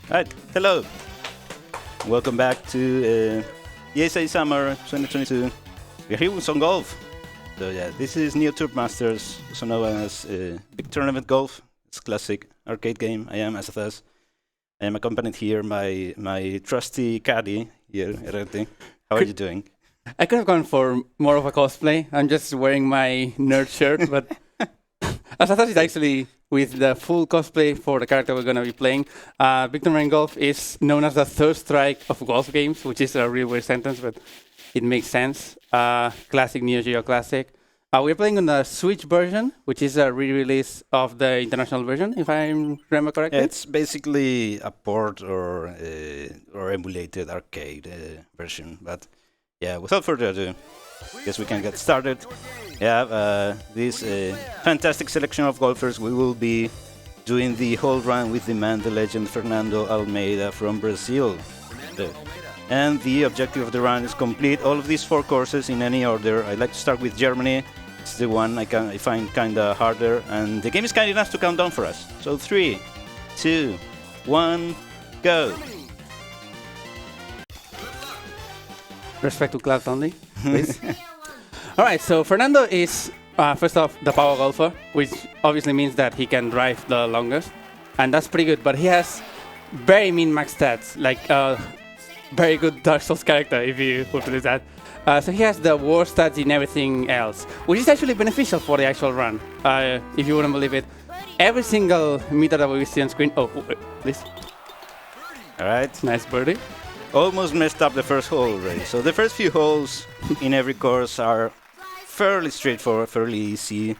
Right, hello. Welcome back to ESA Summer 2022. We're here with some golf. So yeah, this is Neo Tour Masters, also known as Big Tournament Golf. It's a classic arcade game. I am asazas. I am accompanied here by my trusty caddy here, Erete. How are you doing? I could have gone for more of a cosplay. I'm just wearing my nerd shirt, but asazas is actually with the full cosplay for the character we're going to be playing. Big Tournament Golf is known as the third strike of golf games, which is a really weird sentence, but it makes sense. Classic Neo Geo classic. We're playing on the Switch version, which is a re-release of the international version, if I remember correctly. It's basically a port or emulated arcade version. But yeah, without further ado, guess we can get started. Yeah, this fantastic selection of golfers. We will be doing the whole run with the man, the legend, Fernando Almeida from Brazil. And the objective of the run is complete all of these 4 courses in any order. I like to start with Germany. It's the one I find kind of harder, and the game is kind enough to count down for us. So 3, 2, 1, go! Respect to class only, please. All right, so Fernando is, first off, the power golfer, which obviously means that he can drive the longest, and that's pretty good, but he has very min-max stats, like very good Dark Souls character, if you would believe that. So he has the worst stats in everything else, which is actually beneficial for the actual run, if you wouldn't believe it. Every single meter that we see on screen... Oh, please. All right. Nice birdie. Almost messed up the first hole already. So the first few holes in every course are fairly straightforward, fairly easy.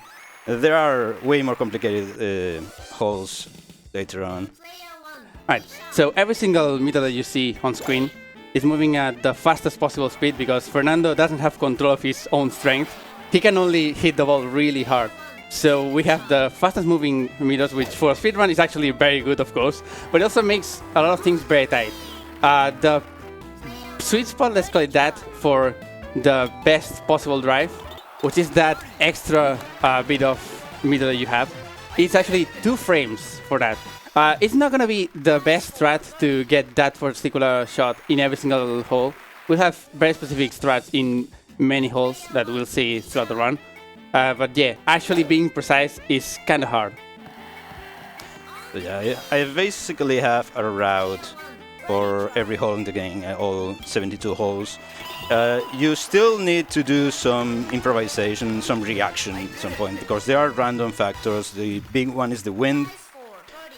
There are way more complicated holes later on. Right, so every single meter that you see on screen is moving at the fastest possible speed because Fernando doesn't have control of his own strength. He can only hit the ball really hard. So we have the fastest moving meters, which for a speedrun is actually very good, of course, but it also makes a lot of things very tight. The sweet spot, let's call it that, for the best possible drive, which is that extra bit of meter that you have, it's actually 2 frames for that. It's not going to be the best strat to get that particular shot in every single hole. We'll have very specific strats in many holes that we'll see throughout the run. But yeah, actually being precise is kind of hard. So yeah, I basically have a route for every hole in the game, all 72 holes. You still need to do some improvisation, some reaction at some point, because there are random factors. The big one is the wind.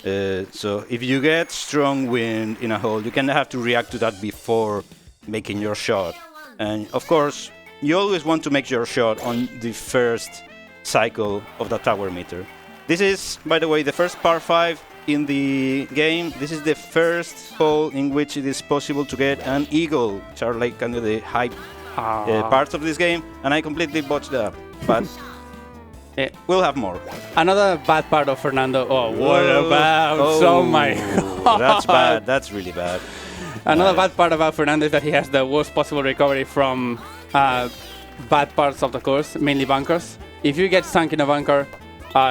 So if you get strong wind in a hole, you kind of have to react to that before making your shot. And of course, you always want to make your shot on the first cycle of the tower meter. This is, by the way, the first par 5 in the game. This is the first hole in which it is possible to get an eagle, which are like kind of the high parts of this game, and I completely botched that. But we'll have more. Another bad part of Fernando. Oh, what about? Oh my God. That's bad. That's really bad. Another bad part about Fernando is that he has the worst possible recovery from bad parts of the course, mainly bunkers. If you get sunk in a bunker,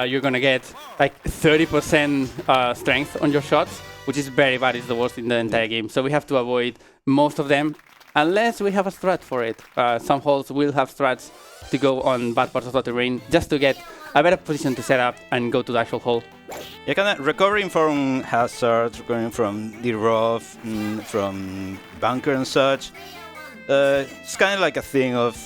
you're going to get like 30% strength on your shots, which is very bad. It's the worst in the entire game. So we have to avoid most of them, unless we have a strat for it. Some holes will have strats to go on bad parts of the terrain, just to get a better position to set up and go to the actual hole. Yeah, kind of recovering from hazards, recovering from the rough, from bunker and such. It's kind of like a thing of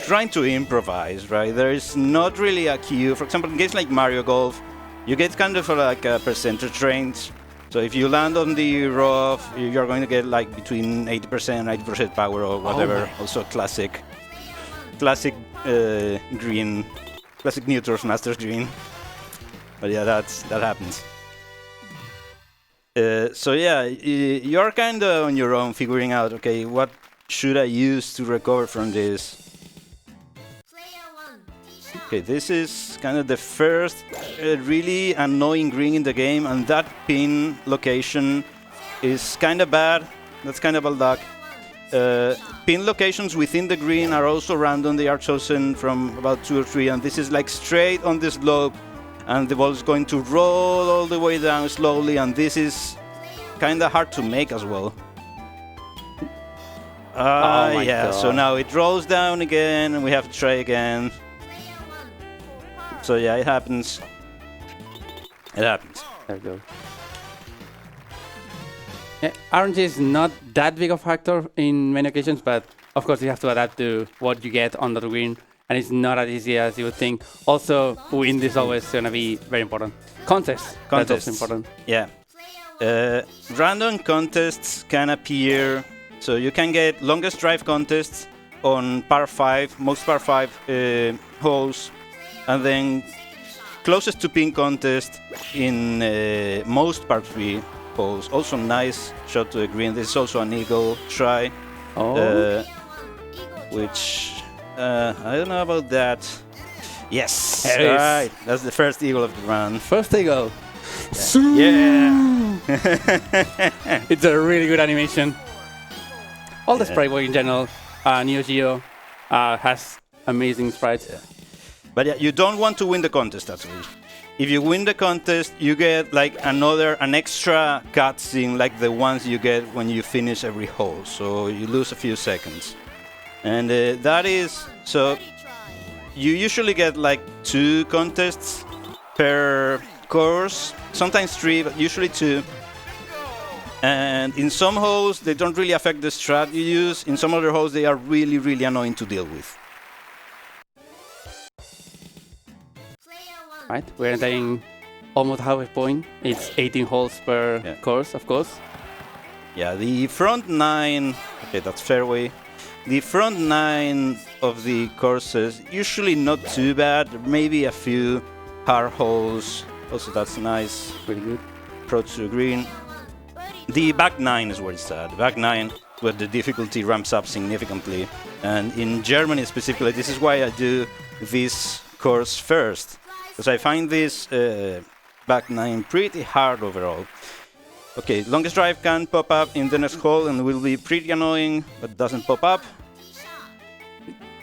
trying to improvise, right? There is not really a cue. For example, in games like Mario Golf, you get kind of like a percentage range. So if you land on the rough, you're going to get like between 80% and 90% power or whatever. Also classic green, classic Neo Tour Masters green. But yeah, that happens. So yeah, you're kind of on your own figuring out, okay, what should I use to recover from this? Okay, this is kind of the first really annoying green in the game, and that pin location is kind of bad. That's kind of a luck. Pin locations within the green are also random. They are chosen from about 2 or 3, and this is like straight on the slope, and the ball is going to roll all the way down slowly, and this is kind of hard to make as well. my yeah, God. so now it rolls down again, and we have to try again. So yeah, it happens. It happens. There we go. Yeah, RNG is not that big of a factor in many occasions, but of course you have to adapt to what you get on the green, and it's not as easy as you would think. Also, wind is always going to be very important. Contests. That's also important. Yeah. Random contests can appear, so you can get longest drive contests on par 5, most par 5 holes, and then closest to pin contest in most par 3 holes. Also nice shot to the green. This is also an eagle try, which I don't know about that. Yes, There it is. right. That's the first eagle of the run. First eagle. Yeah. It's a really good animation. All the sprite work in general. Neo Geo has amazing sprites. But yeah, you don't want to win the contest actually. If you win the contest, you get like an extra cutscene like the ones you get when you finish every hole. So you lose a few seconds. And that is, so you usually get like 2 contests per course, sometimes 3, but usually 2. And in some holes, they don't really affect the strat you use. In some other holes, they are really, really annoying to deal with. Right, we're entering almost halfway point. It's 18 holes per course, of course. Yeah, the front 9, okay, that's fairway. The front 9 of the courses, usually not too bad, maybe a few hard holes. Also, that's nice. Pretty good. Approach to the green. The back 9 is where it's at. The back 9, where the difficulty ramps up significantly. And in Germany specifically, this is why I do this course first. Because I find this back 9 pretty hard overall. Okay, longest drive can pop up in the next hole and will be pretty annoying, but doesn't pop up.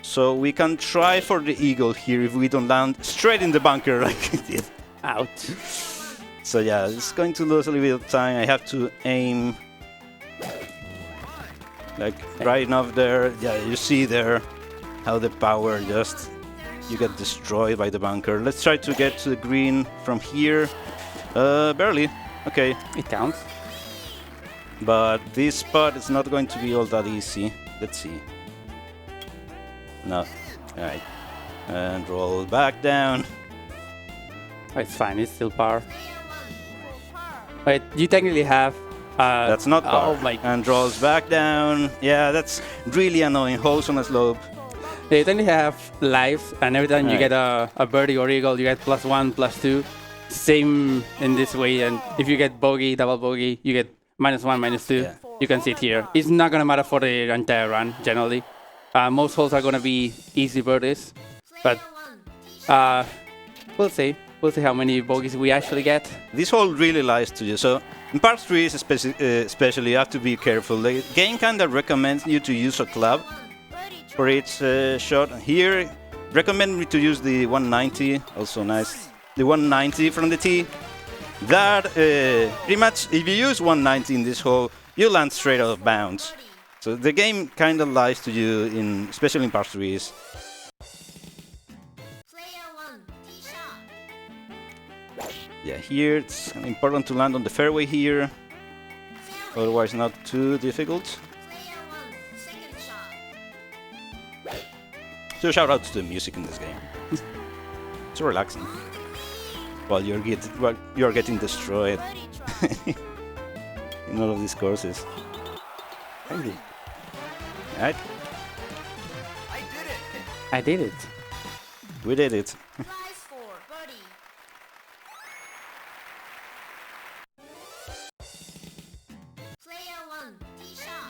So we can try for the eagle here if we don't land straight in the bunker like it did. Out. So yeah, it's going to lose a little bit of time. I have to aim like right enough there. Yeah, you see there how the power just, you get destroyed by the bunker. Let's try to get to the green from here. Barely. Okay. It counts. But this spot is not going to be all that easy. Let's see. No. Alright. And roll back down. Oh, it's fine, it's still par. Wait, you technically have... That's not par. Oh my... And rolls back down. Yeah, that's really annoying. Holes on a slope. They technically have lives, and every time you get a birdie or eagle, you get +1, +2. Same in this way, and if you get bogey, double bogey, you get -1, -2. Yeah. You can see it here. It's not going to matter for the entire run, generally. Most holes are going to be easy birdies, but we'll see. We'll see how many bogeys we actually get. This hole really lies to you. So in par 3 especially, you have to be careful. The game kind of recommends you to use a club for each shot. Here, recommend me to use the 190, also nice. The 190 from the tee. That pretty much, if you use 190 in this hole, you land straight out of bounds. So the game kind of lies to you, especially in par 3s. Yeah, here it's important to land on the fairway here, otherwise not too difficult. So shout out to the music in this game. It's relaxing. While you're getting destroyed in all of these courses. Crazy. Alright. I did it. We did it.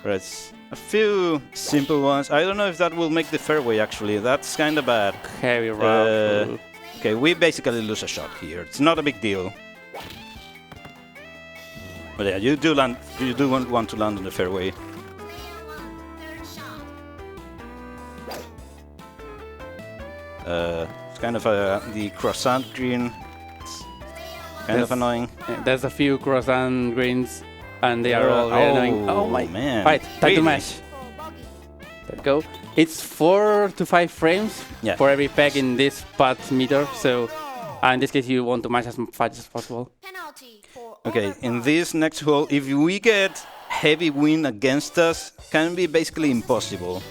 Right, a few simple ones. I don't know if that will make the fairway actually. That's kind of bad. Heavy rough. Okay, we basically lose a shot here. It's not a big deal. But yeah, you do want to land on the fairway. It's kind of the croissant green. It's kind of annoying. Yeah, there's a few croissant greens and they are all very annoying. Oh my man! Right, time to Really? mash. There we go. It's 4 to 5 frames for every peg in this pad meter. So, in this case, you want to mash as fast as possible. Okay, in this next hole, if we get heavy wind against us, can be basically impossible.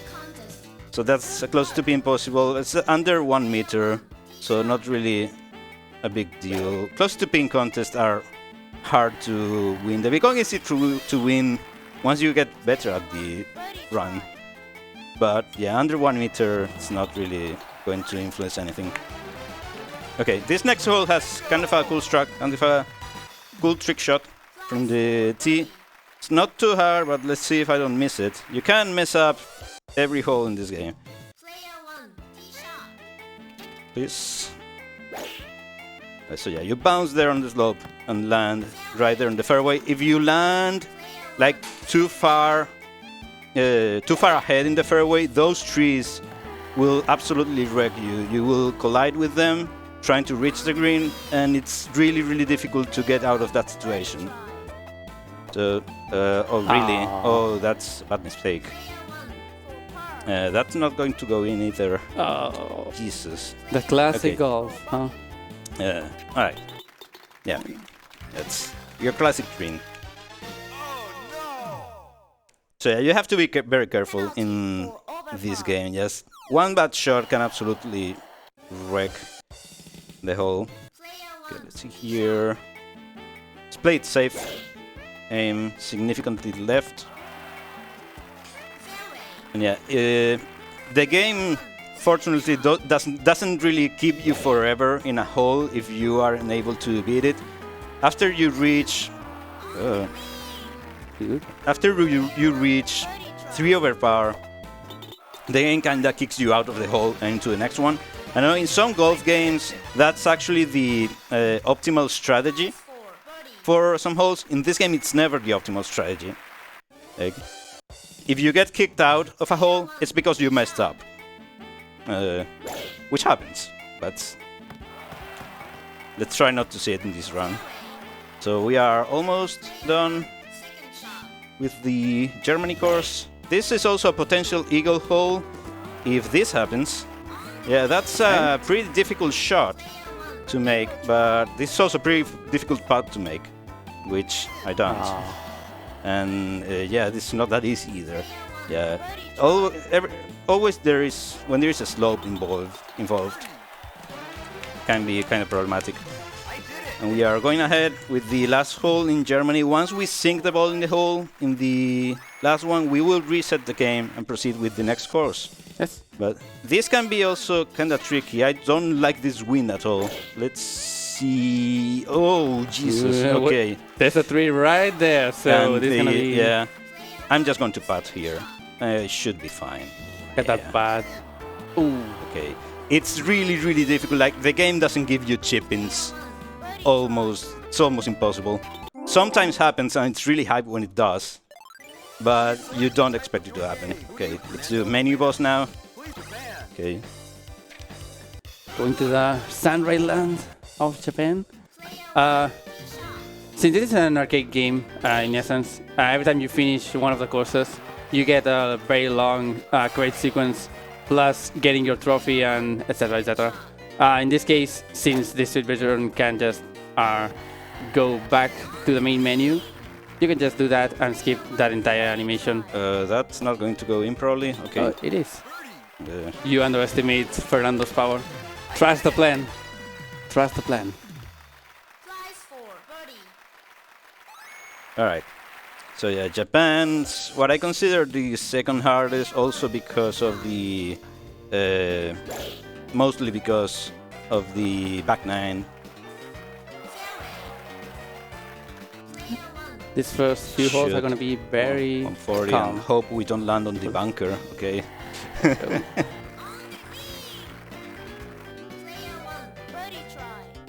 So that's close to being impossible. It's under 1 meter, so not really a big deal. Close to pin contests are hard to win. They become easy to win once you get better at the run. But yeah, under 1 meter, it's not really going to influence anything. Okay, this next hole has kind of a cool trick shot from the tee. It's not too hard, but let's see if I don't miss it. You can mess up every hole in this game. Please. So yeah, you bounce there on the slope and land right there on the fairway. If you land like too far ahead in the fairway, those trees will absolutely wreck you. You will collide with them trying to reach the green, and it's really, really difficult to get out of that situation. So, oh really? Oh, that's a bad mistake. That's not going to go in either. Oh, Jesus. the classic golf, huh? Alright. Yeah, that's your classic green. So yeah, you have to be very careful in this game. Yes, one bad shot can absolutely wreck the hole. Okay, let's see here. Let's play it safe. Aim significantly left. And yeah, the game fortunately doesn't really keep you forever in a hole if you are unable to beat it. After you reach you reach 3 over par, the game kinda kicks you out of the hole and into the next one. I know in some golf games that's actually the optimal strategy for some holes. In this game it's never the optimal strategy. Like, if you get kicked out of a hole, it's because you messed up. Which happens, but let's try not to see it in this run. So we are almost done with the Germany course. This is also a potential eagle hole if this happens. Yeah, that's a pretty difficult shot to make, but this is also a pretty difficult putt to make, which I don't. And yeah, this is not that easy either. Yeah, always when there is a slope involved, can be kind of problematic. And we are going ahead with the last hole in Germany. Once we sink the ball in the hole in the last one, we will reset the game and proceed with the next course. Yes. But this can be also kind of tricky. I don't like this wind at all. Let's see. Oh, Jesus. Okay. There's a tree right there, so this is gonna be. Yeah. I'm just going to putt here. It should be fine. Get that putt. Ooh. Okay. It's really, really difficult. Like, the game doesn't give you chip-ins. It's almost impossible. Sometimes happens, and it's really hype when it does. But you don't expect it to happen. Okay, let's do menu boss now. Okay. Going to the Sunrise Land of Japan. Since it is an arcade game, in essence, every time you finish one of the courses, you get a very long credit sequence, plus getting your trophy and etc. etc. In this case, since this Speedrun can just go back to the main menu, you can just do that and skip that entire animation. That's not going to go in probably. Okay. It is. You underestimate Fernando's power. Trust the plan. Trust the plan. Alright. So yeah, Japan's what I consider the second hardest, also because of the mostly because of the back nine. These first few holes are going to be very 140 calm. and hope we don't land on the bunker, okay?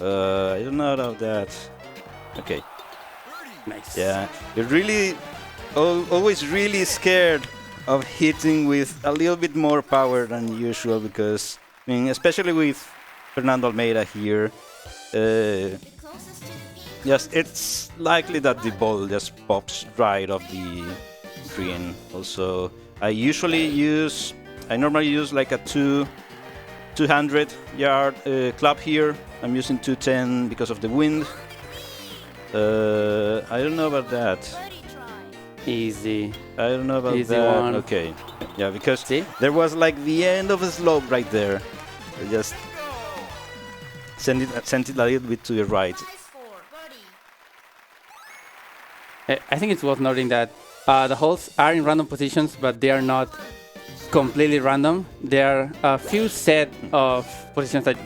I don't know about that. Okay. Nice. Yeah, you're really always really scared of hitting with a little bit more power than usual, because I mean, especially with Fernando Almeida here, Yes, it's likely that the ball just pops right off the green. Also, I normally use like a 200-yard club here. I'm using 210 because of the wind. I don't know about that. Easy. I don't know about Easy that. one. Okay. Yeah, because See? there was like the end of a slope right there. I just sent it a little bit to the right. I think it's worth noting that the holes are in random positions, but they are not completely random. There are a few set of positions that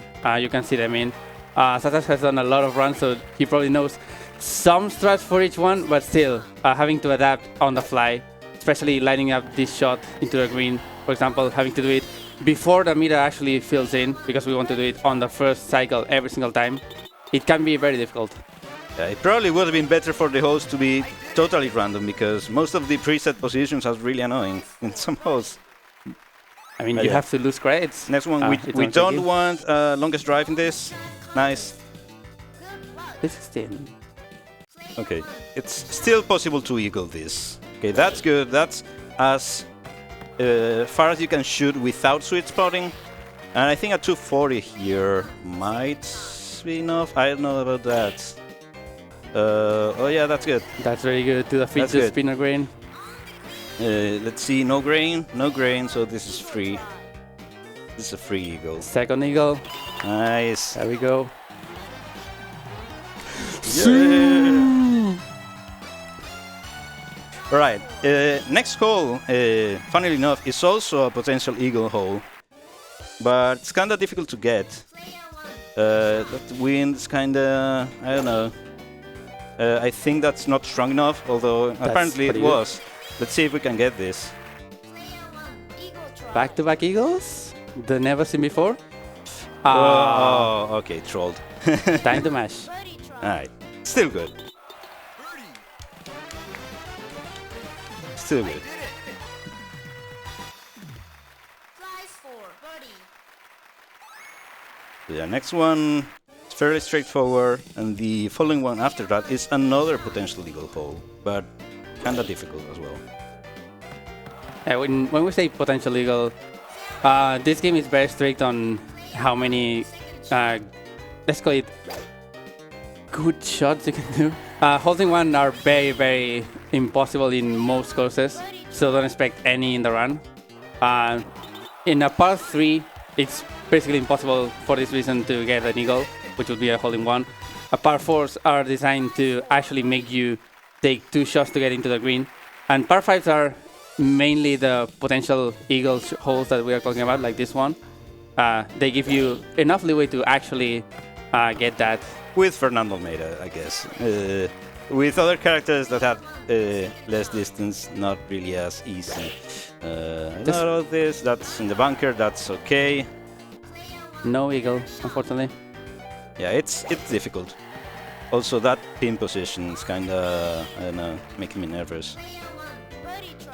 you can see them in. Asazas has done a lot of runs, so he probably knows some strats for each one, but still having to adapt on the fly, especially lining up this shot into the green, for example, having to do it before the meter actually fills in, because we want to do it on the first cycle every single time. It can be very difficult. Yeah, it probably would have been better for the host to be totally random, because most of the preset positions are really annoying in some hosts. I mean, you have to lose credits. Next one, we don't want longest drive in this. Nice. This is 10. Okay, it's still possible to eagle this. Okay, that's good. That's as far as you can shoot without sweet spotting. And I think a 240 here might be enough. I don't know about that. Oh yeah, that's good. That's very good to defeat the spinner grain. Let's see, no grain, so this is free. This is a free eagle. Second eagle. Nice. There we go. Yeah. Alright, next hole, funnily enough, is also a potential eagle hole, but it's kinda difficult to get. That wind is kinda, I don't know. I think that's not strong enough, although apparently it was. Let's see if we can get this. Back-to-back eagles? The never seen before? Oh, okay, trolled. Time to mash. Alright, still good. Still good. The next one is fairly straightforward, and the following one after that is another potential eagle hole, but kinda difficult as well. When we say potential eagle, this game is very strict on how many, let's call it, good shots you can do. Holding one are very, very impossible in most courses, so don't expect any in the run. In a par 3, it's basically impossible for this reason to get an eagle, which would be a holding one. Par 4s are designed to actually make you take 2 shots to get into the green, and par 5s are mainly the potential eagle holes that we are talking about, like this one. They give you enough leeway to actually get that. With Fernando Almeida, I guess. With other characters that have less distance, not really as easy. Not all this, that's in the bunker, that's okay. No eagle, unfortunately. Yeah, it's difficult. Also, that pin position is kinda, I don't know, making me nervous.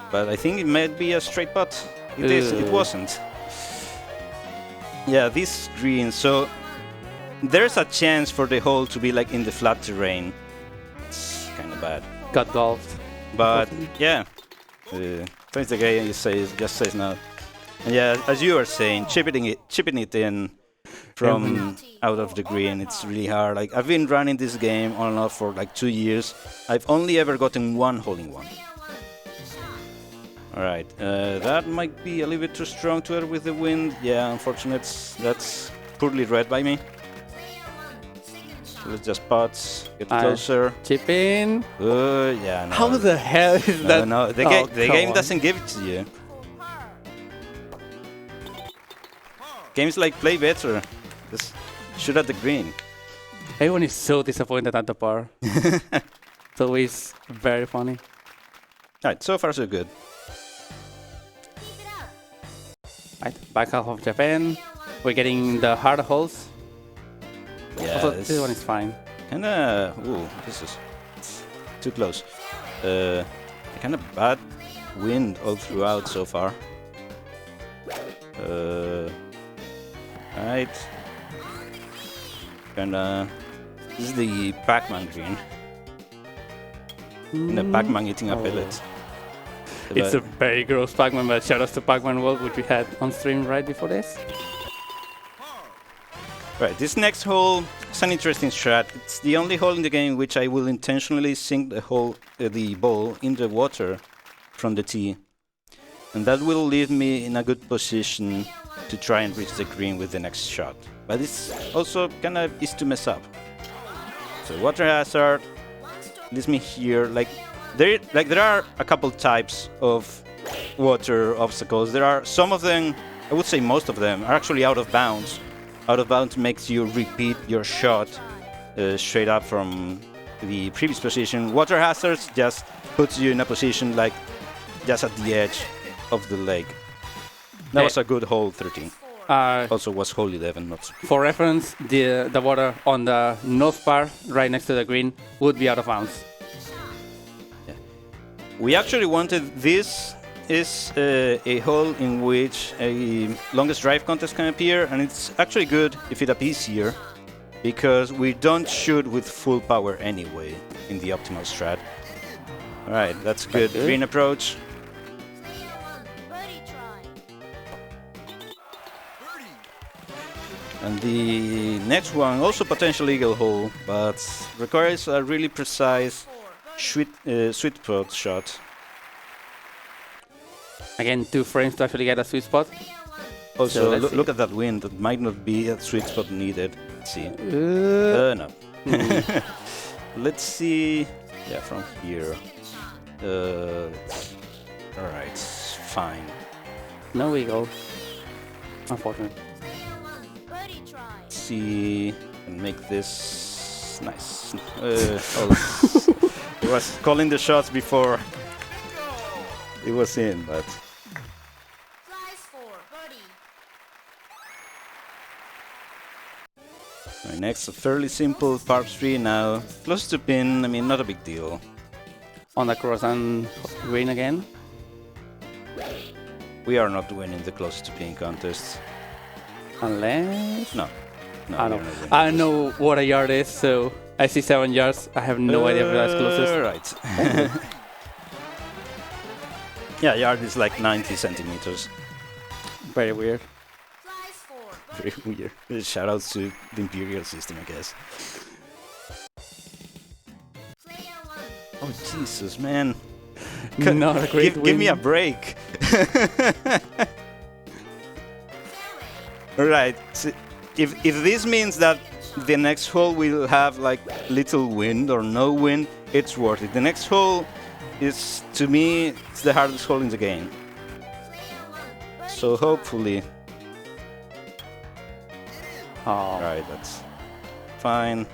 But I think it might be a straight putt. It wasn't. Yeah, this green, so there's a chance for the hole to be like in the flat terrain. It's kind of bad. Got golfed. But yeah, thanks the game just says no. And yeah, as you were saying, chipping it in from out of the green, it's really hard. Like I've been running this game on and off for like 2 years. I've only ever gotten one hole in one. Alright, that might be a little bit too strong to it with the wind. Yeah, unfortunately, that's poorly read by me. So let's just putts, get closer. Chip in. Yeah, no. How the hell is that? No, the game doesn't give it to you. Games like play better. Just shoot at the green. Everyone is so disappointed at the par. It's always very funny. Alright, so far so good. Right, back half of Japan. We're getting the hard holes. Yeah, also, this one is fine. Kinda, this is too close. Kinda bad wind all throughout so far. Right. Kinda This is the Pac-Man green. The Pac-Man eating a pellet. It's a very gross Pac-Man, but shout out to Pac-Man World, which we had on stream right before this. Right, this next hole is an interesting strat. It's the only hole in the game which I will intentionally sink the ball in the water from the tee. And that will leave me in a good position to try and reach the green with the next shot. But it's also kind of easy to mess up. So water hazard leaves me here. There are a couple types of water obstacles. There are some of them, I would say most of them, are actually out of bounds. Out of bounds makes you repeat your shot straight up from the previous position. Water hazards just puts you in a position like just at the edge of the lake. That was a good hole 13. Also was hole 11. Not for reference, the water on the north part, right next to the green, would be out of bounds. Yeah. We actually wanted this is a hole in which a longest drive contest can appear, and it's actually good if it appears here, because we don't shoot with full power anyway in the optimal strat. Alright, that's good. Green approach. And the next one, also potential eagle hole, but requires a really precise sweet spot shot. Again, 2 frames to actually get a sweet spot. Also, so look at that wind. That might not be a sweet spot needed. Let's see. No. Let's see. Yeah, from here. Alright, fine. No eagle. Unfortunate. Let's see. And make this nice. I was calling the shots before it was in, but. Right, next, a fairly simple par 3 now. Close to pin, I mean, not a big deal. On the cross and green again. We are not winning the close to pin contest. Unless... No. I don't know what a yard is, so I see 7 yards. I have no idea if that's closest. Right. Yeah, yard is like 90 centimeters. Very weird. Very weird. Shoutouts to the Imperial system, I guess. Oh, Jesus, man. Not a great give me a break. Alright, so if this means that the next hole will have like little wind or no wind, it's worth it. The next hole is, to me, it's the hardest hole in the game. So hopefully... Oh. Right, that's fine.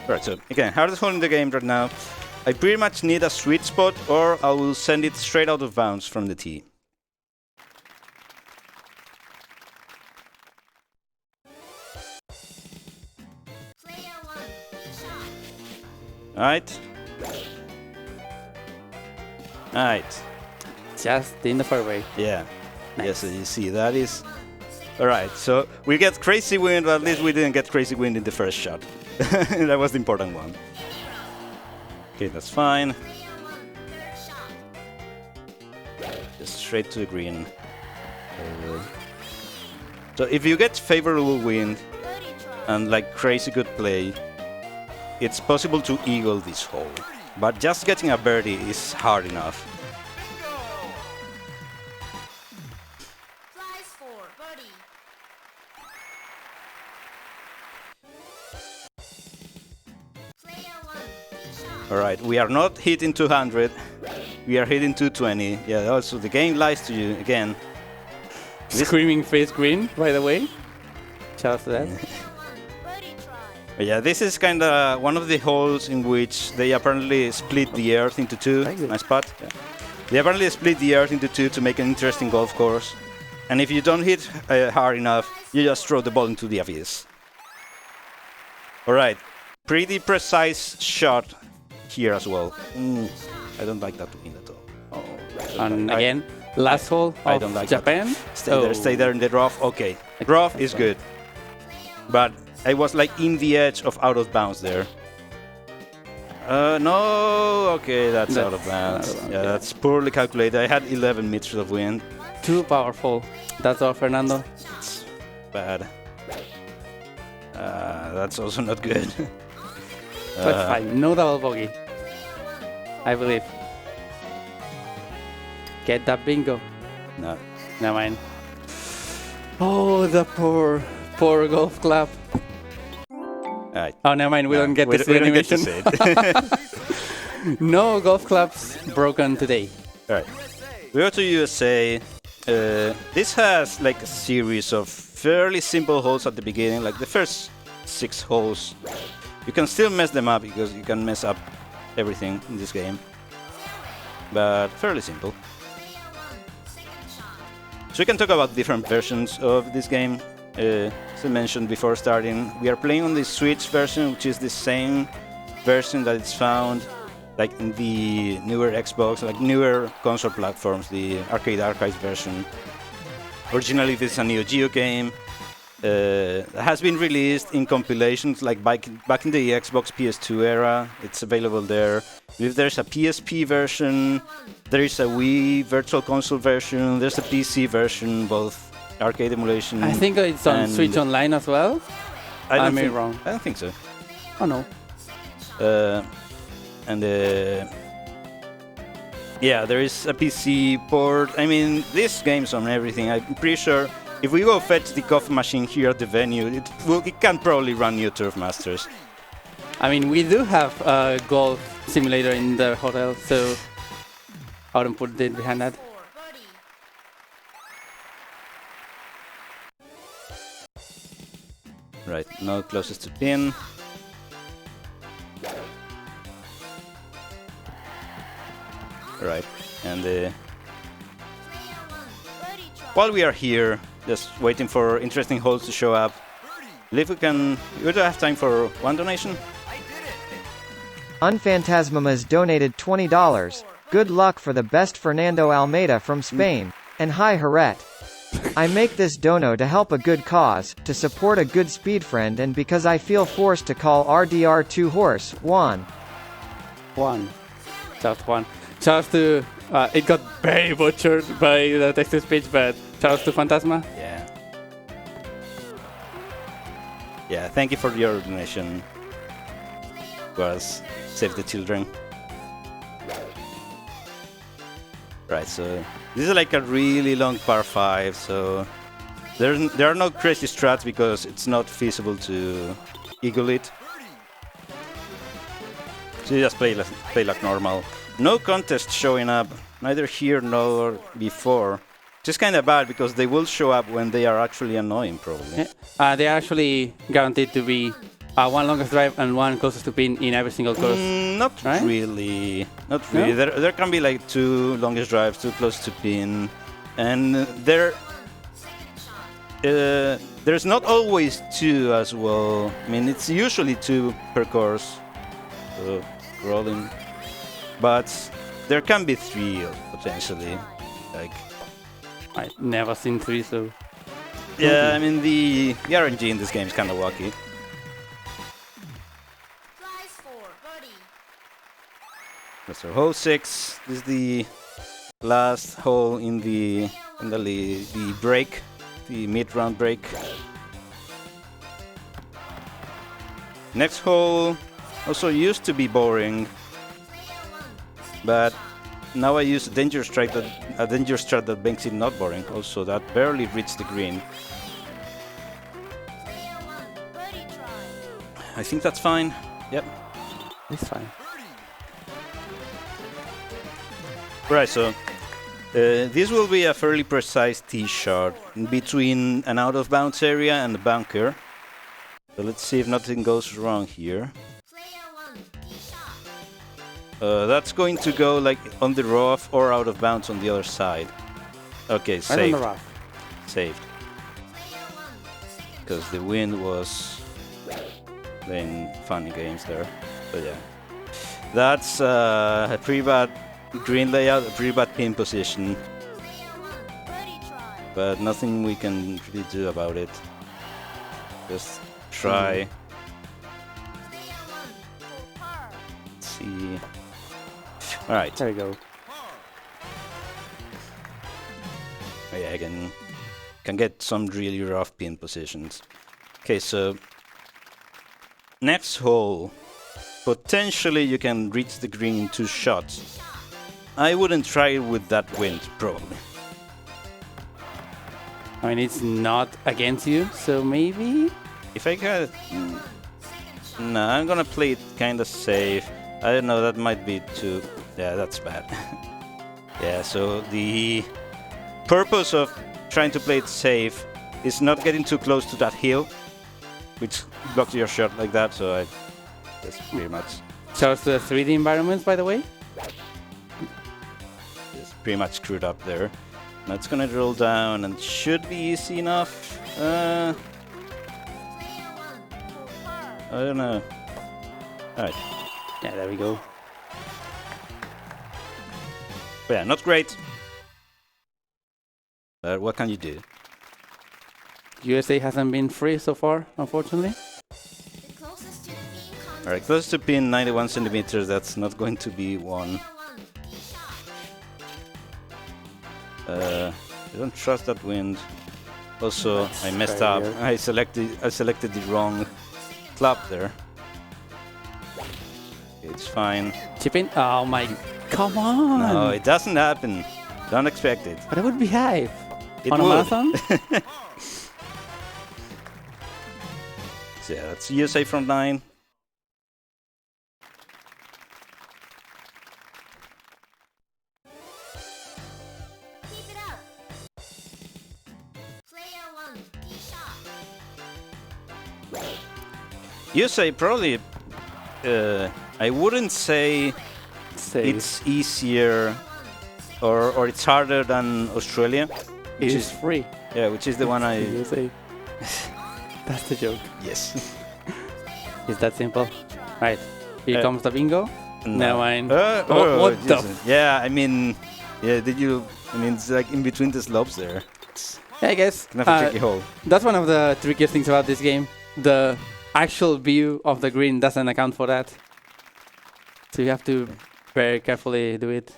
Right, so again, hardest hole in the game right now. I pretty much need a sweet spot, or I will send it straight out of bounds from the tee. Alright. Alright. Just in the fairway. Yeah. Nice. Yes, so you see, that is... Alright, so we get crazy wind, but at least we didn't get crazy wind in the first shot. That was the important one. Okay, that's fine. Just straight to the green. So if you get favorable wind and like crazy good play, it's possible to eagle this hole. But just getting a birdie is hard enough. Alright, we are not hitting 200, we are hitting 220. Yeah, also the game lies to you again. Screaming face green, by the way. Shout out to that. Yeah, this is kind of one of the holes in which they apparently split the earth into two. Nice putt. Yeah. They apparently split the earth into two to make an interesting golf course. And if you don't hit hard enough, you just throw the ball into the abyss. Alright, pretty precise shot here as well. I don't like that wind at all. Oh, and again, last hole of I don't like Japan. Stay there in the rough. Okay, rough is good. but I was like in the edge of out of bounds there. No, okay, that's out of bounds. Yeah, that's poorly calculated. I had 11 meters of wind. Too powerful. That's all, Fernando. It's bad. That's also not good. That's fine. No double bogey. I believe. Get that bingo. No. Never mind. Oh, the poor golf club. Right. Oh, never mind. We don't get this animation. No golf clubs broken today. All right. We go to USA. This has like a series of fairly simple holes at the beginning, like the first 6 holes. You can still mess them up because you can mess up everything in this game, but fairly simple. So we can talk about different versions of this game. As I mentioned before starting, we are playing on the Switch version, which is the same version that is found like in the newer Xbox, like newer console platforms, the Arcade Archives version. Originally, this is a Neo Geo game. Has been released in compilations like back in the Xbox PS2 era. It's available there. If there's a PSP version, there is a Wii Virtual Console version, there's a PC version, both arcade emulation. I think it's on Switch Online as well. I may be wrong. I don't think so. Oh no. Yeah, there is a PC port. I mean, this game's on everything. I'm pretty sure if we go fetch the coffee machine here at the venue, it can probably run new Turf Masters. I mean, we do have a golf simulator in the hotel, so I wouldn't put it behind that. Right, now closest to pin. Right, and while we are here, just waiting for interesting holes to show up, believe we do have time for one donation? Unphantasmamas donated $20. Good luck for the best Fernando Almeida from Spain. And hi Haret. I make this dono to help a good cause, to support a good speed friend, and because I feel forced to call RDR2 horse, Juan. Just one. Shout out to, it got very butchered by the text-to-speech, but shout out to Phantasma. Yeah, thank you for your donation. Was Save the Children. Right, so this is like a really long par 5, so there are no crazy strats because it's not feasible to eagle it. So you just play like normal. No contest showing up, neither here nor before. Just kind of bad because they will show up when they are actually annoying, probably. Yeah. They are actually guaranteed to be one longest drive and one closest to pin in every single course. Not right? really. Not really. No? There can be like 2 longest drives, 2 close to pin, and there's not always 2 as well. I mean, it's usually 2 per course. So rolling. But there can be 3 potentially. Like, I've never seen 3, so. Yeah, I mean the RNG in this game is kind of wacky. So hole 6 is the last hole in the break, the mid-round break. Next hole also used to be boring, but now I use a danger strat that makes it not boring. Also, that barely reached the green. I think that's fine. Yep. It's fine. Right, so this will be a fairly precise tee shot in between an out-of-bounds area and the bunker. So let's see if nothing goes wrong here. That's going to go like on the rough or out of bounds on the other side. Okay, saved. Right on the rough. Saved. Because the wind was playing funny games there. But yeah. That's a pretty bad green layout, a pretty bad pin position. But nothing we can really do about it. Just try. Let's see. All right. There we go. Oh, yeah, I can get some really rough pin positions. Okay, so next hole, potentially you can reach the green in 2 shots. I wouldn't try it with that wind, probably. I mean, it's not against you, so maybe? If I got... No, I'm gonna play it kinda safe. I don't know, that might be too... Yeah, that's bad. Yeah, so the purpose of trying to play it safe is not getting too close to that hill, which blocks your shot like that, so that's pretty much... Shows the 3D environments, by the way. It's pretty much screwed up there. Now it's gonna roll down and should be easy enough. I don't know. Alright. Yeah, there we go. But yeah, not great. But what can you do? USA hasn't been free so far, unfortunately. Alright, close to pin, 91 centimeters. That's not going to be one. I don't trust that wind. Also, I messed up. weird. I selected the wrong club there. It's fine. Chip in? Oh my... Come on! No, it doesn't happen. Don't expect it. But it would be hype. It On a would. marathon? So yeah, that's USA from 9. USA probably, I wouldn't say Safe. it's easier or it's harder than Australia, It which is free. yeah, which is the one I USA. That's the joke. yes. It's that simple. Right. Here comes the bingo. No. Never mind. Oh, what the Jesus. Yeah, I mean, yeah. Did you? I mean, it's like in between the slopes there. It's I guess kind of a tricky hole. that's one of the trickiest things about this game. The actual view of the green doesn't account for that. So you have to very carefully do it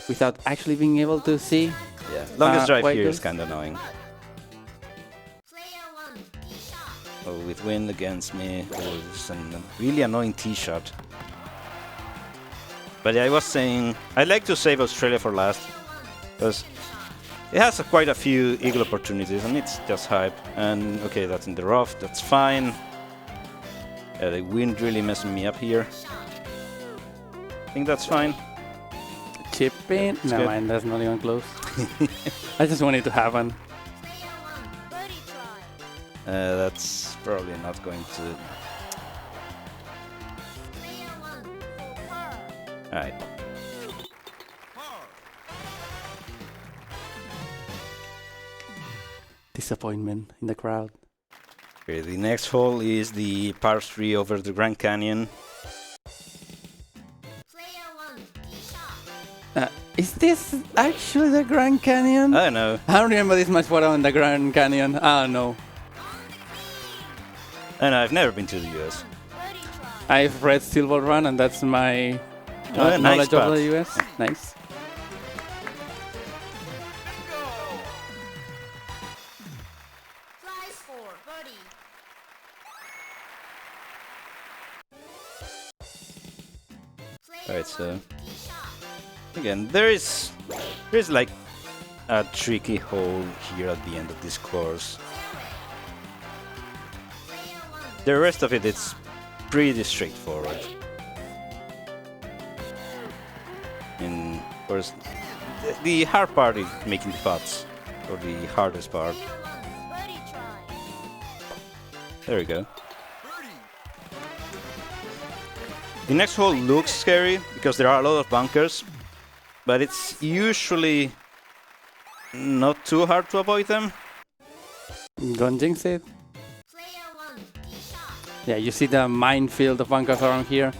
without actually being able to see. Yeah, longest drive white here is goes. kind of annoying. Oh, with wind against me, oh, this is a really annoying tee shot. But yeah, I was saying, I'd like to save Australia for last, because it has quite a few eagle opportunities, and it's just hype. And okay, that's in the rough, that's fine. Yeah, the wind really messing me up here. I think that's fine. Chip in. it's No good. mind, that's not even close. I just wanted to have one. That's probably not going to... Alright. Disappointment in the crowd. Okay, the next hole is the par 3 over the Grand Canyon. Is this actually the Grand Canyon? I don't know. I don't remember this much photo on the Grand Canyon. I don't know. I know, I've never been to the US. I've read Speedrun, and that's my Nice knowledge spot. of the US. Nice. Alright, so... Again, there's like a tricky hole here at the end of this course. The rest of it is pretty straightforward. And of course, the hard part is making the putts, or the hardest part. There we go. The next hole looks scary because there are a lot of bunkers, but it's usually not too hard to avoid them. Don't jinx it. Yeah, you see the minefield of bunkers around here.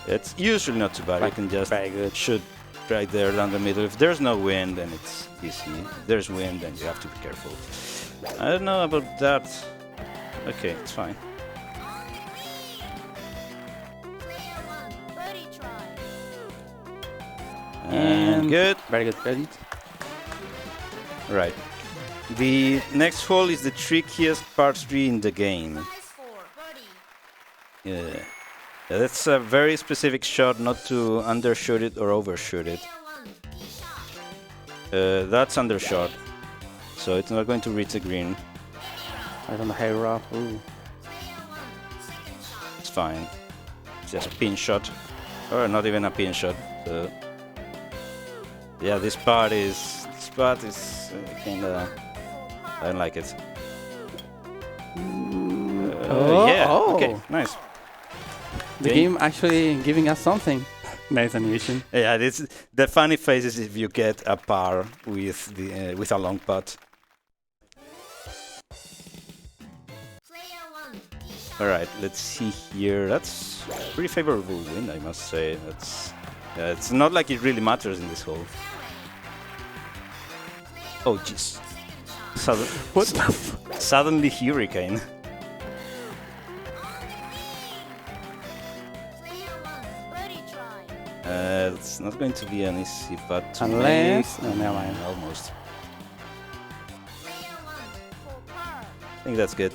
It's usually not too bad. You can just very good. shoot right there down the middle. If there's no wind, then it's easy. If there's wind, then you have to be careful. I don't know about that. Okay, it's fine. And good. Very good present. Right. The next hole is the trickiest part 3 in the game. Yeah. That's a very specific shot, not to undershoot it or overshoot it. That's undershot, so it's not going to reach the green. Right on the high rough. Ooh. It's fine. It's just a pin shot, or not even a pin shot. So yeah, this part is kinda. I don't like it. Yeah. Oh. Okay. Nice. The game actually giving us something. Nice animation. Yeah, this the funny faces if you get a par with the with a long putt. All right, let's see here. That's pretty favorable win, I must say. That's it's not like it really matters in this hole. Oh jeez. What the Suddenly hurricane. It's not going to be an easy putt to Unless... make. No, never mind. Almost. I think that's good.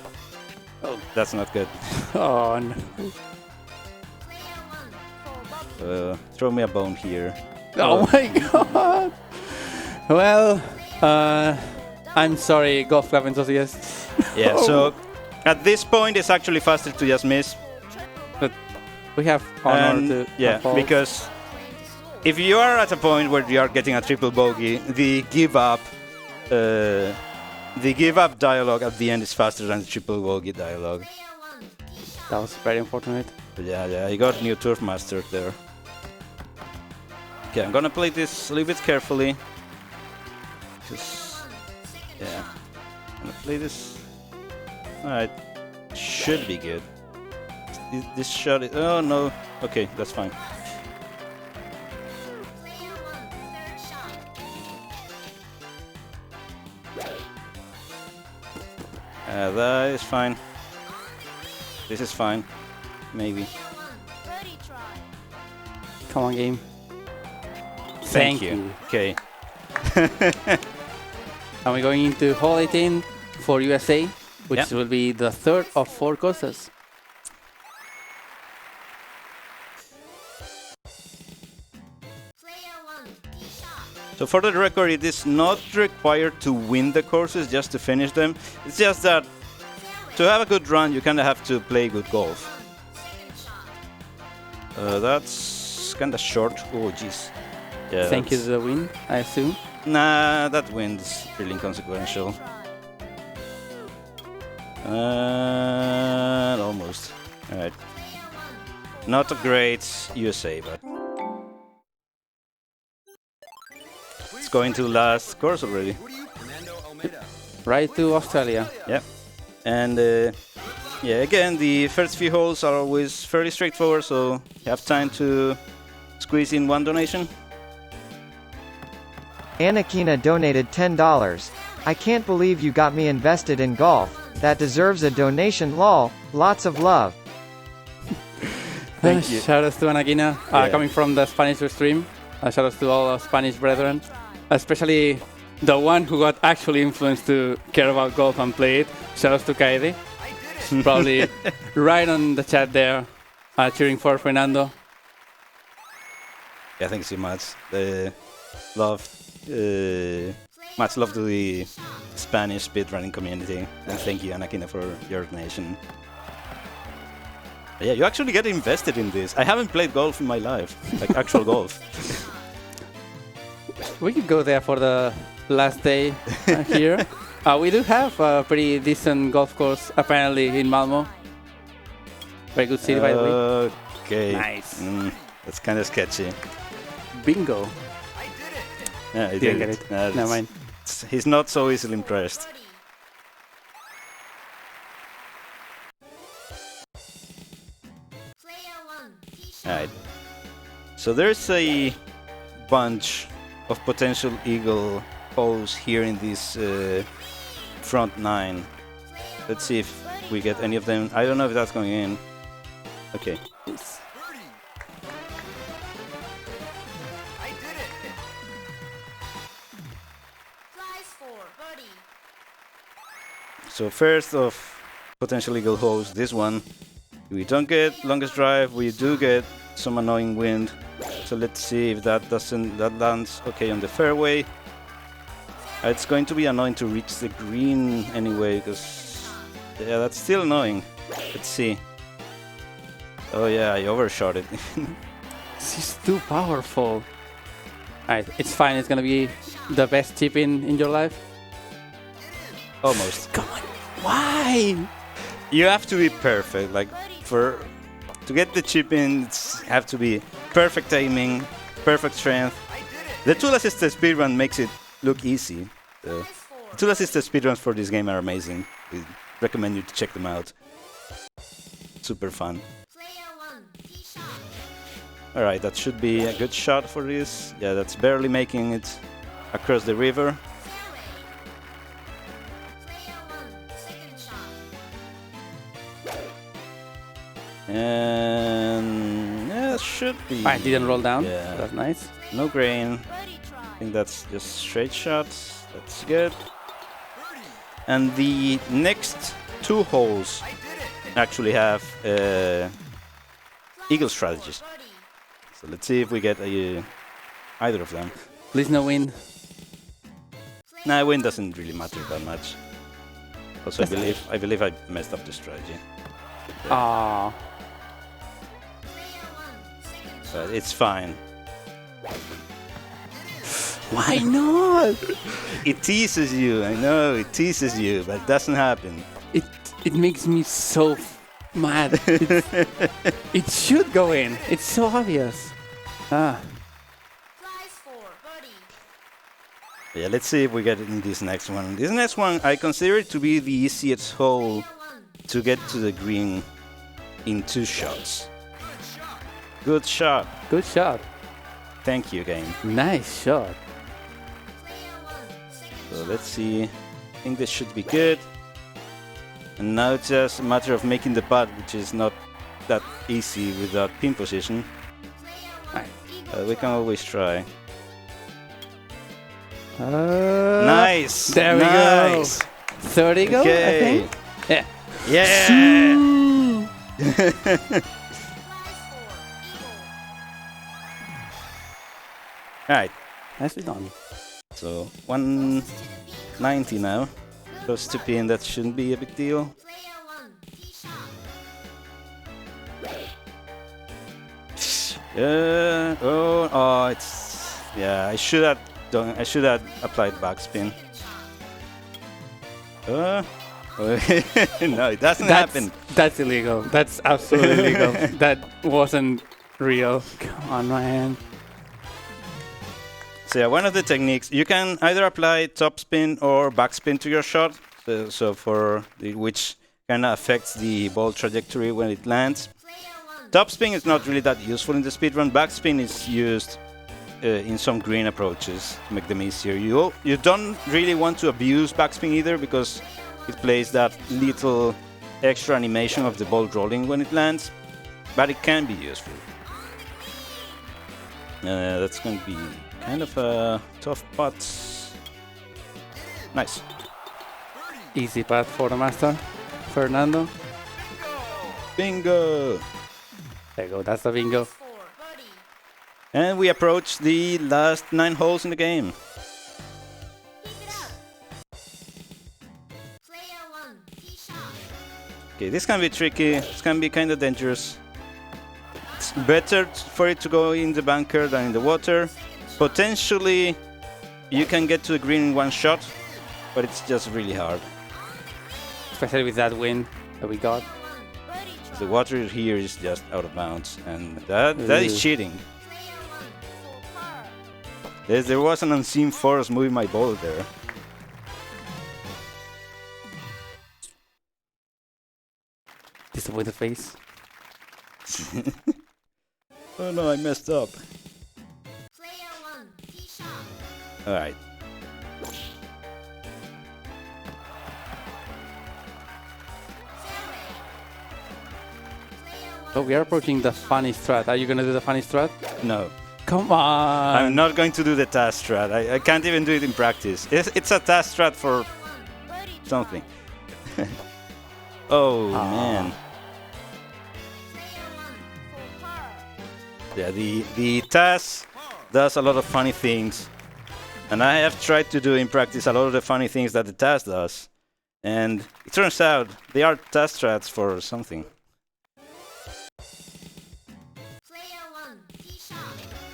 Oh, that's not good. Oh, no. Throw me a bone here. Oh my god! Well, I'm sorry, golf club enthusiasts. Yeah, so at this point it's actually faster to just miss. But we have honor And to yeah, uphold. because if you are at a point where you are getting a triple bogey, the give up dialogue at the end is faster than the triple bogey dialogue. That was very unfortunate. But yeah, I got new turf master there. Okay, I'm gonna play this a little bit carefully. Because, yeah, I'm gonna play this. Alright, should be good. This shot is, oh no, okay, that's fine. That is fine. This is fine, maybe. Come on, game. Thank you. Okay. And we're going into hole 18 for USA, which will be the third of 4 courses. So for the record, it is not required to win the courses, just to finish them. It's just that to have a good run, you kind of have to play good golf. That's kind of short. Oh, jeez. Yeah, Thank you to the win, I assume. Nah, that wind's really inconsequential. Almost. Alright. Not a great USA, but it's going to last course already. Right to Australia. Yeah. And yeah, again, the first few holes are always fairly straightforward, so you have time to squeeze in one donation. Anakina donated $10. I can't believe you got me invested in golf. That deserves a donation, lol. Lots of love. Thank you. Shout out to Anakina, coming from the Spanish stream. Shout out to all our Spanish brethren, especially the one who got actually influenced to care about golf and play it. Shout out to Kaede. Probably right on the chat there, cheering for Fernando. Yeah, thanks so much. Much love to the Spanish speedrunning community, and thank you, Anakina, for your donation. Yeah, you actually get invested in this. I haven't played golf in my life, like actual golf. We could go there for the last day here. We do have a pretty decent golf course, apparently, in Malmo. Very good city, by the way. Okay. Nice. That's kind of sketchy. Bingo. Yeah, I Didn't get it. Never mind. He's not so easily impressed. Alright. So there's a bunch of potential eagle holes here in this front 9. Let's see if we get any of them. I don't know if that's going in. Okay. So first of potential eagle holes, this one. We don't get longest drive, we do get some annoying wind. So let's see if that lands okay on the fairway. It's going to be annoying to reach the green anyway, because yeah, that's still annoying. Let's see. Oh yeah, I overshot it. She's too powerful. Alright, it's fine. It's gonna be the best chip in your life. Almost. Come on. Why? You have to be perfect. Like to get the chip in, it's have to be perfect aiming, perfect strength. The tool-assisted speedrun makes it look easy. The tool-assisted speedruns for this game are amazing. We recommend you to check them out. Super fun. Alright, that should be a good shot for this. Yeah, that's barely making it across the river. And yeah, it should be. I didn't roll down. Yeah. That's nice. No grain. I think that's just straight shots. That's good. And the next two holes actually have eagle strategies. So let's see if we get either of them. Please no wind. Nah, wind doesn't really matter that much. Also, I believe I messed up the strategy. Ah. But it's fine. Why not? It teases you, I know, it teases you, but it doesn't happen. It makes me so mad. It should go in. It's so obvious. Ah. Yeah, let's see if we get it in this next one. This next one, I consider it to be the easiest hole to get to the green in 2 shots. Good shot. Good shot. Thank you, game. Nice shot. So let's see. I think this should be good. And now it's just a matter of making the putt, which is not that easy without pin position. We can always try. Nice! There we go. 30 go, Okay. I think. Yeah. Yeah! Alright, Nicely done. so 190 now. Close to pin, that shouldn't be a big deal. Yeah. Oh, it's. Yeah, I should have applied backspin. No, it doesn't happen. That's illegal. That's absolutely illegal. That wasn't real. Come on, man. So yeah, one of the techniques, you can either apply topspin or backspin to your shot, which kind of affects the ball trajectory when it lands. Topspin is not really that useful in the speedrun. Backspin is used in some green approaches to make them easier. You don't really want to abuse backspin either, because it plays that little extra animation of the ball rolling when it lands, but it can be useful. That's going to be kind of a tough putt. Nice. Easy putt for the master, Fernando. Bingo! There you go. That's the bingo. And we approach the last 9 holes in the game. Okay, this can be tricky. This can be kind of dangerous. It's better for it to go in the bunker than in the water. Potentially, you can get to the green in 1 shot, but it's just really hard. Especially with that wind that we got. The water here is just out of bounds, and that is cheating. There was an unseen force moving my ball there. Disappointed face. Oh no, I messed up. Alright. Oh, we are approaching the funny strat. Are you gonna do the funny strat? No. Come on! I'm not going to do the task strat. I can't even do it in practice. It's a task strat for something. Oh, man. Yeah, the task does a lot of funny things. And I have tried to do in practice a lot of the funny things that the task does. And it turns out they are task strats for something.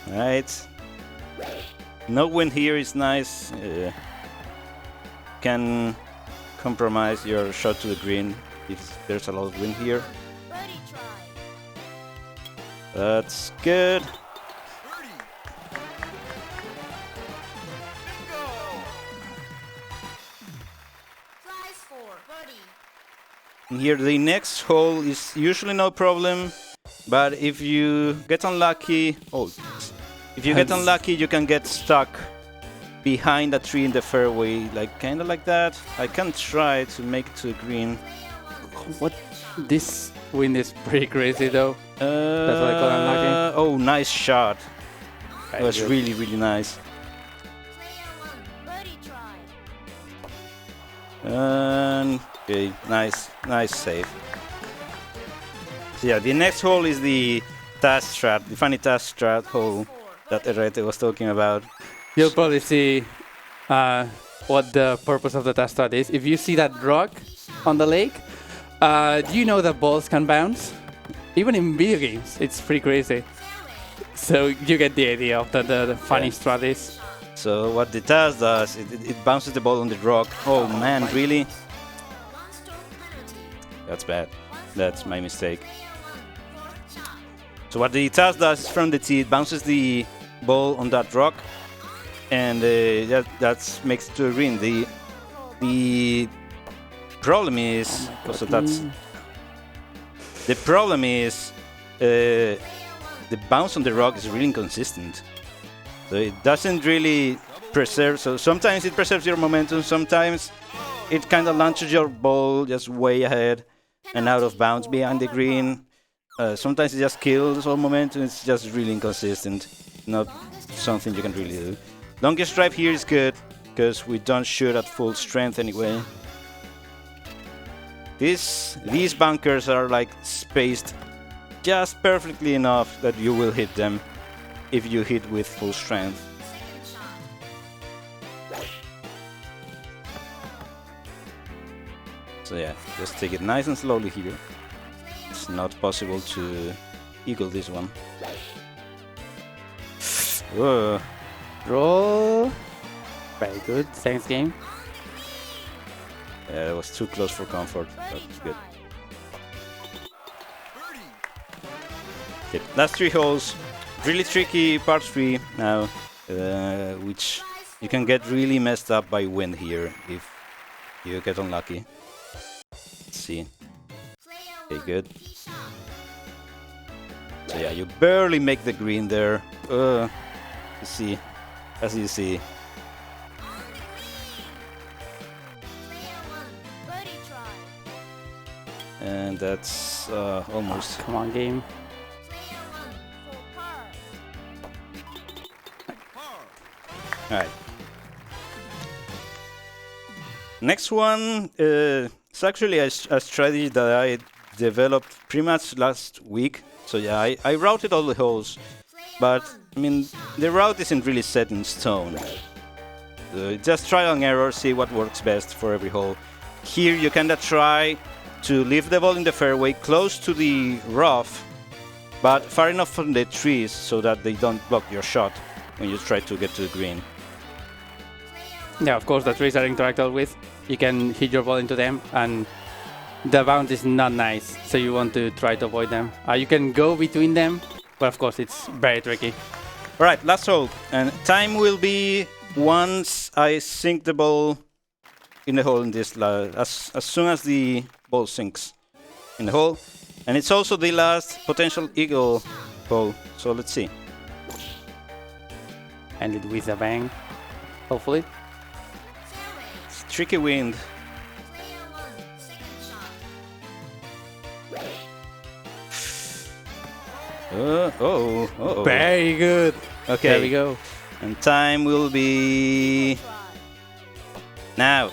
Alright. No win here is nice. Can compromise your shot to the green if there's a lot of wind here. That's good. And here the next hole is usually no problem, but if you get unlucky, you can get stuck behind a tree in the fairway, like kind of like that. I can try to make it to the green. What? This wind is pretty crazy though. That's what I call unlucky. Oh, nice shot. It was good. really, really nice. And okay, nice save. So yeah, the next hole is the task strat, the funny task strat hole that Erete was talking about. You'll probably see what the purpose of the task strat is. If you see that rock on the lake, do you know that balls can bounce? Even in video games, it's pretty crazy. So you get the idea of the funny strat is. So what the task does, it bounces the ball on the rock. Oh man, really? That's bad. That's my mistake. So what the task does is from the tee, it bounces the ball on that rock, and that makes it to a green. The problem is the bounce on the rock is really inconsistent. So it doesn't really preserve. So sometimes it preserves your momentum. Sometimes it kind of launches your ball just way ahead and out of bounds behind the green. Sometimes it just kills all momentum. It's just really inconsistent. Not something you can really do. Longest drive here is good because we don't shoot at full strength anyway. These bunkers are like spaced just perfectly enough that you will hit them if you hit with full strength. So yeah, just take it nice and slowly here. It's not possible to eagle this one. Whoa. Roll. Very good. Thanks, game. Yeah, it was too close for comfort. That's good. Okay, last three holes. Really tricky part 3 now, which you can get really messed up by wind here if you get unlucky. Let's see. Okay, good. So yeah, you barely make the green there. You see, as you see. And that's almost. Come on, game. Alright. Next one is actually a strategy that I developed pretty much last week. So yeah, I routed all the holes, but I mean the route isn't really set in stone. Just trial and error, see what works best for every hole. Here you kinda try to leave the ball in the fairway close to the rough, but far enough from the trees so that they don't block your shot when you try to get to the green. Yeah, of course, the trees are interactable with. You can hit your ball into them, and the bounce is not nice, so you want to try to avoid them. You can go between them, but of course, it's very tricky. Alright, last hole. And time will be once I sink the ball in the hole in this, as soon as the ball sinks in the hole. And it's also the last potential eagle hole, so let's see. And it with a bang, hopefully. Tricky wind. Oh. Very good. Okay. There we go. And time will be now.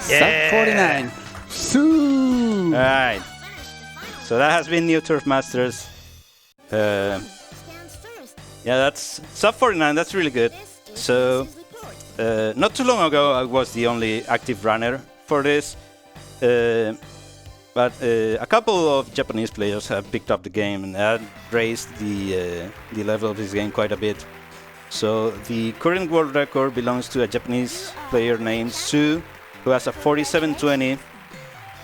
Sub 49. Sue. All right. So that has been New Turf Masters. Yeah, that's sub 49. That's really good. So not too long ago, I was the only active runner for this. But a couple of Japanese players have picked up the game and have raised the level of this game quite a bit. So the current world record belongs to a Japanese player named Sue, who has a 47.20.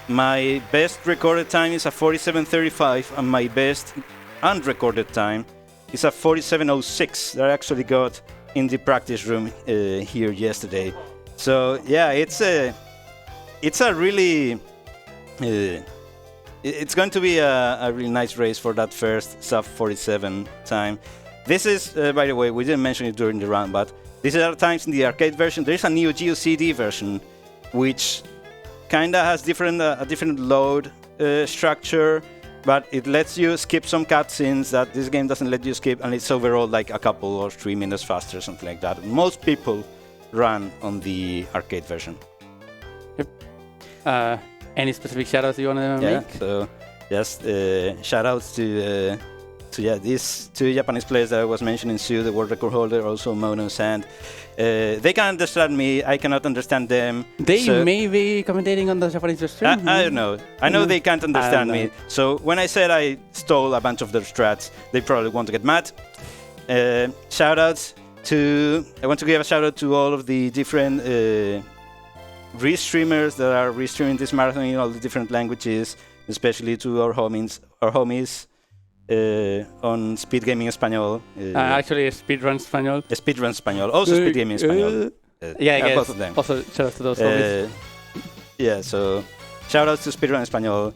My best recorded time is a 47.35, and my best unrecorded time is a 47.06 that I actually got in the practice room here yesterday. So yeah, it's a really it's going to be a really nice race for that first sub 47 time. This is, by the way, we didn't mention it during the run, but these are times in the arcade version. There is a Neo Geo CD version, which kinda has a different load structure, but it lets you skip some cutscenes that this game doesn't let you skip, and it's overall like a couple or 3 minutes faster, something like that. Most people run on the arcade version. Yep. Any specific shoutouts you want to make? So just shoutouts to these 2 Japanese players that I was mentioning, Sue, the world record holder, also Mono Sand. They can understand me, I cannot understand them. They may be commentating on the Japanese stream. I don't know. I know they can't understand me. So when I said I stole a bunch of their strats, they probably want to get mad. Shoutouts to... I want to give a shoutout to all of the different restreamers that are restreaming this marathon in all the different languages, especially to our homies on Speed Gaming Español. Actually, Speedrun Español. Speedrun Español. Also Speed Gaming Español. Yeah, I guess. Both of them. Also, shout out to those homies. Yeah, so shout out to Speedrun Español,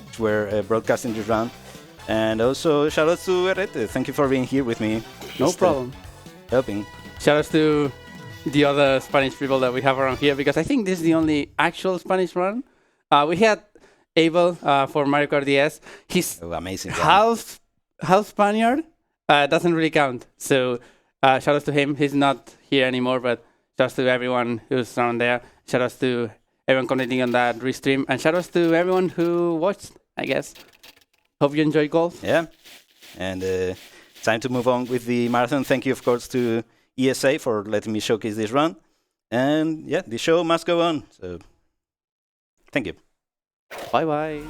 which were broadcasting this round. And also shout out to Errete. Thank you for being here with me. No problem. Helping. Shout out to the other Spanish people that we have around here, because I think this is the only actual Spanish run. We had Abel for Mario Kart DS. He's amazing. half Spaniard. Doesn't really count. So shout out to him. He's not here anymore, but shout out to everyone who's around there. Shout out to everyone commenting on that restream, and shout out to everyone who watched, I guess. Hope you enjoyed golf. Yeah, and time to move on with the marathon. Thank you, of course, to ESA for letting me showcase this run. And yeah, the show must go on. So thank you. Bye-bye.